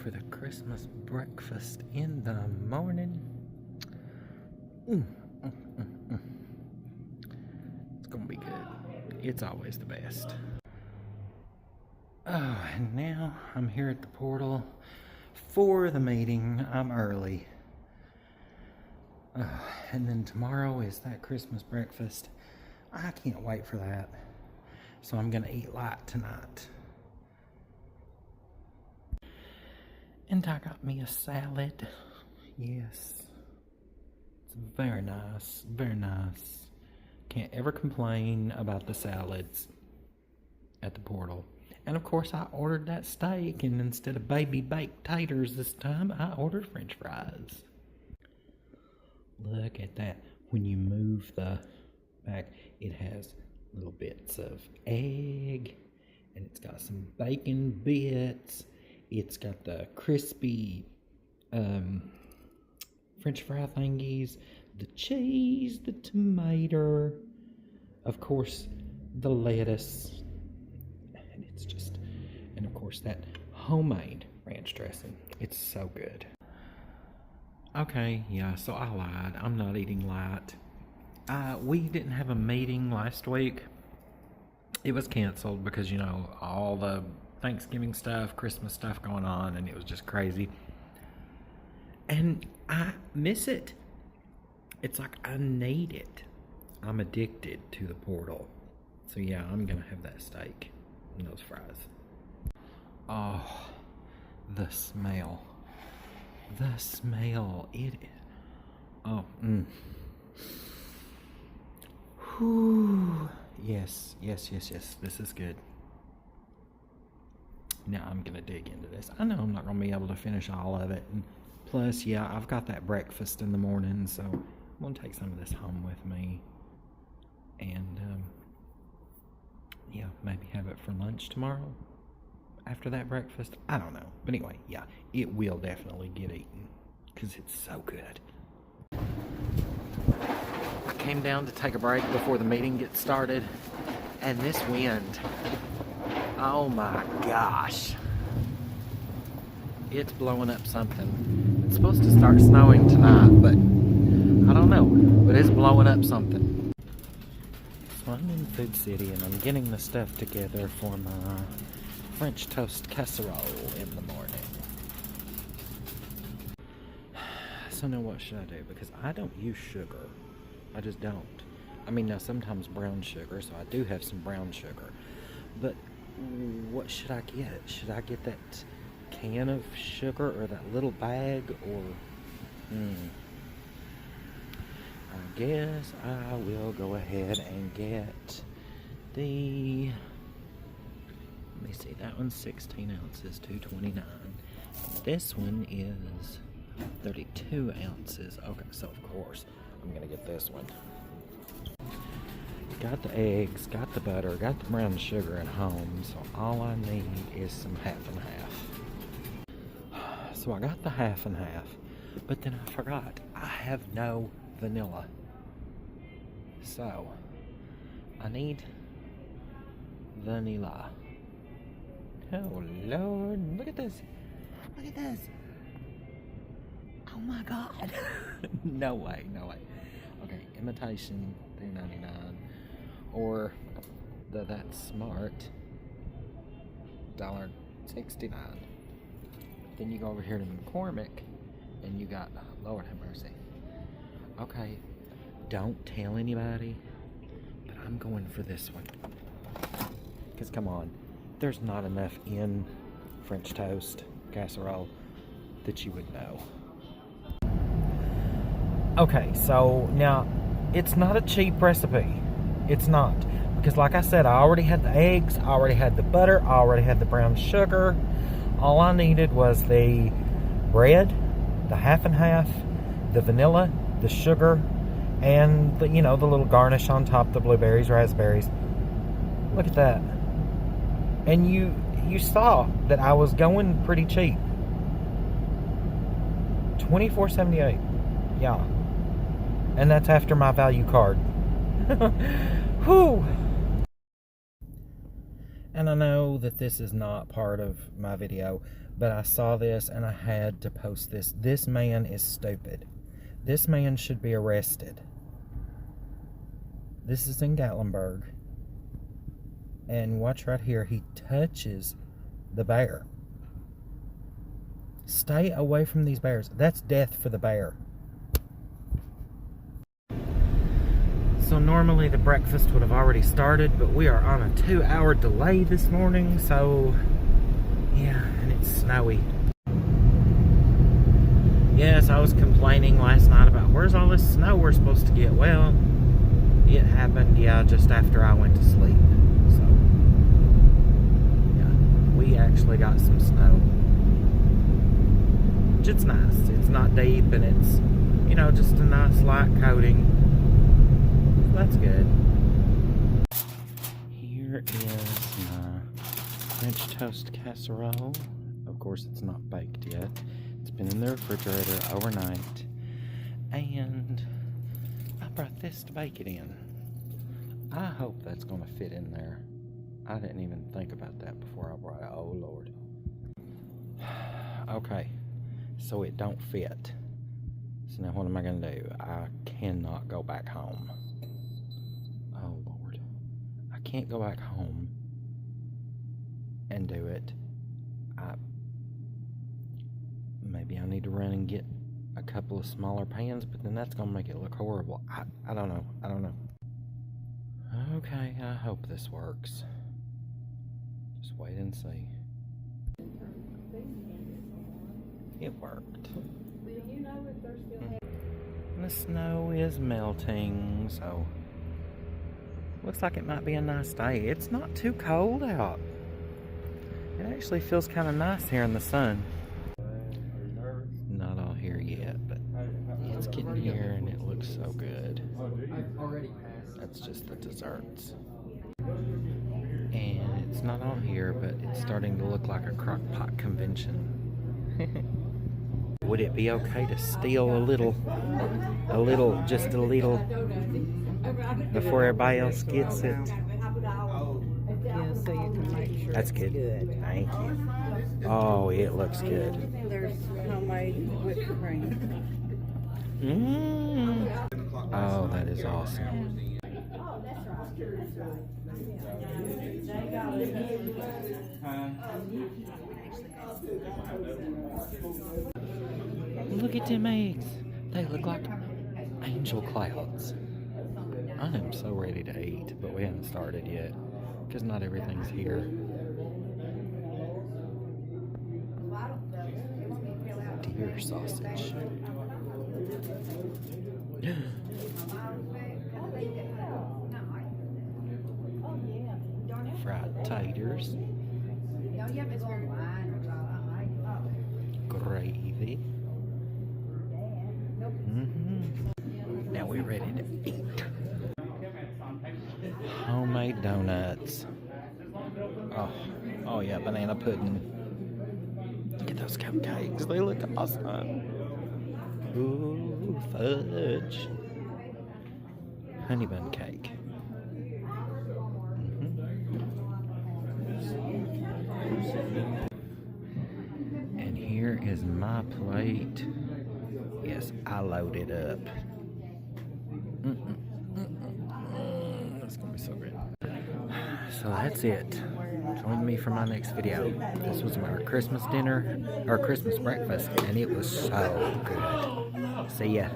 for the Christmas breakfast in the morning. It's gonna be good. It's always the best. Oh, and now I'm here at the portal for the meeting. I'm early. And then tomorrow is that Christmas breakfast. I can't wait for that. So I'm gonna eat light tonight. And I got me a salad. Yes. It's very nice, very nice. Can't ever complain about the salads at the portal. And of course I ordered that steak, and instead of baby baked taters this time, I ordered French fries. Look at that. When you move the back, it has little bits of egg, and it's got some bacon bits. It's got the crispy French fry thingies, the cheese, the tomato, of course the lettuce, and it's just, and of course that homemade ranch dressing. It's so good. Okay, yeah, so I lied. I'm not eating light. We didn't have a meeting last week. It was canceled because, you know, all the Thanksgiving stuff, Christmas stuff going on, and it was just crazy. And I miss it. It's like I need it. I'm addicted to the portal. So yeah, I'm gonna have that steak and those fries. Oh, the smell. The smell. It is. Oh, Whew. Yes. This is good. Now I'm gonna dig into this. I know I'm not gonna be able to finish all of it. And plus, yeah, I've got that breakfast in the morning, so I'm gonna take some of this home with me. And, yeah, maybe have it for lunch tomorrow. After that breakfast, I don't know. But anyway, yeah, it will definitely get eaten because it's so good. I came down to take a break before the meeting gets started, and this wind, oh my gosh, it's blowing up something. It's supposed to start snowing tonight, but I don't know, but it's blowing up something. So I'm in Food City, and I'm getting the stuff together for my French toast casserole in the morning. So now what should I do? Because I don't use sugar. I just don't. I mean, now sometimes brown sugar, so I do have some brown sugar. But what should I get? Should I get that can of sugar or that little bag, or I guess I will go ahead and get the, let me see, that one's 16 ounces, $2.29. This one is 32 ounces. Okay, so of course I'm gonna get this one. Got the eggs, got the butter, got the brown sugar at home, so all I need is some half and half. So I got the half and half, but then I forgot I have no vanilla. So I need vanilla. Oh Lord, look at this. Look at this. Oh my God. No way. Okay, imitation, $3.99. Or the That's Smart, $1.69. Then you go over here to McCormick, and you got, Lord have mercy. Okay, don't tell anybody, but I'm going for this one. Because come on, there's not enough in French toast casserole that you would know. Okay, so now it's not a cheap recipe. It's not. Because like I said, I already had the eggs, I already had the butter, I already had the brown sugar. All I needed was the bread, the half and half, the vanilla, the sugar, and the, you know, the little garnish on top, the blueberries, raspberries. Look at that. And you saw that I was going pretty cheap. $24.78. Yeah. And that's after my value card. Whew. And I know that this is not part of my video, but I saw this and I had to post this. This man is stupid. This man should be arrested. This is in Gatlinburg. And watch right here, he touches the bear. Stay away from these bears. That's death for the bear. So normally the breakfast would have already started, but we are on a 2-hour delay this morning, so yeah, and it's snowy. Yes, I was complaining last night about where's all this snow we're supposed to get. Well, it happened, yeah, just after I went to sleep. So, yeah, we actually got some snow. Which it's nice. It's not deep and it's, you know, just a nice light coating. That's good. Here is my French toast casserole. Of course, it's not baked yet. It's been in the refrigerator overnight. And I brought this to bake it in. I hope that's going to fit in there. I didn't even think about that before I brought it. Oh, Lord. Okay. So it don't fit. So now what am I going to do? I cannot go back home. Oh, Lord. I can't go back home and do it. Maybe I need to run and get a couple of smaller pans, but then that's going to make it look horrible. I don't know. I don't know. Okay, I hope this works. Just wait and see. It worked. And the snow is melting, so looks like it might be a nice day. It's not too cold out. It actually feels kind of nice here in the sun. Not all here yet, but it's getting here and it looks so good. That's just the desserts. And it's not all here, but it's starting to look like a crock pot convention. Would it be okay to steal a little, just a little, before everybody else gets it? Yeah, so you can make sure That's it's good. Thank you. Oh, it looks good. There's homemade whipped cream. Oh, that is awesome. Look at them eggs. They look like angel clouds. I am so ready to eat, but we haven't started yet because not everything's here. Deer sausage. Fried taters. Gravy. Now we're ready to eat. Homemade donuts. Oh yeah, banana pudding. Look at those cupcakes. They look awesome. Ooh, fudge. Honey bun cake. And here is my plate. Yes, I loaded up. That's gonna be so good. So that's it. Join me for my next video. This was our Christmas dinner, or Christmas breakfast, and it was so good. See ya.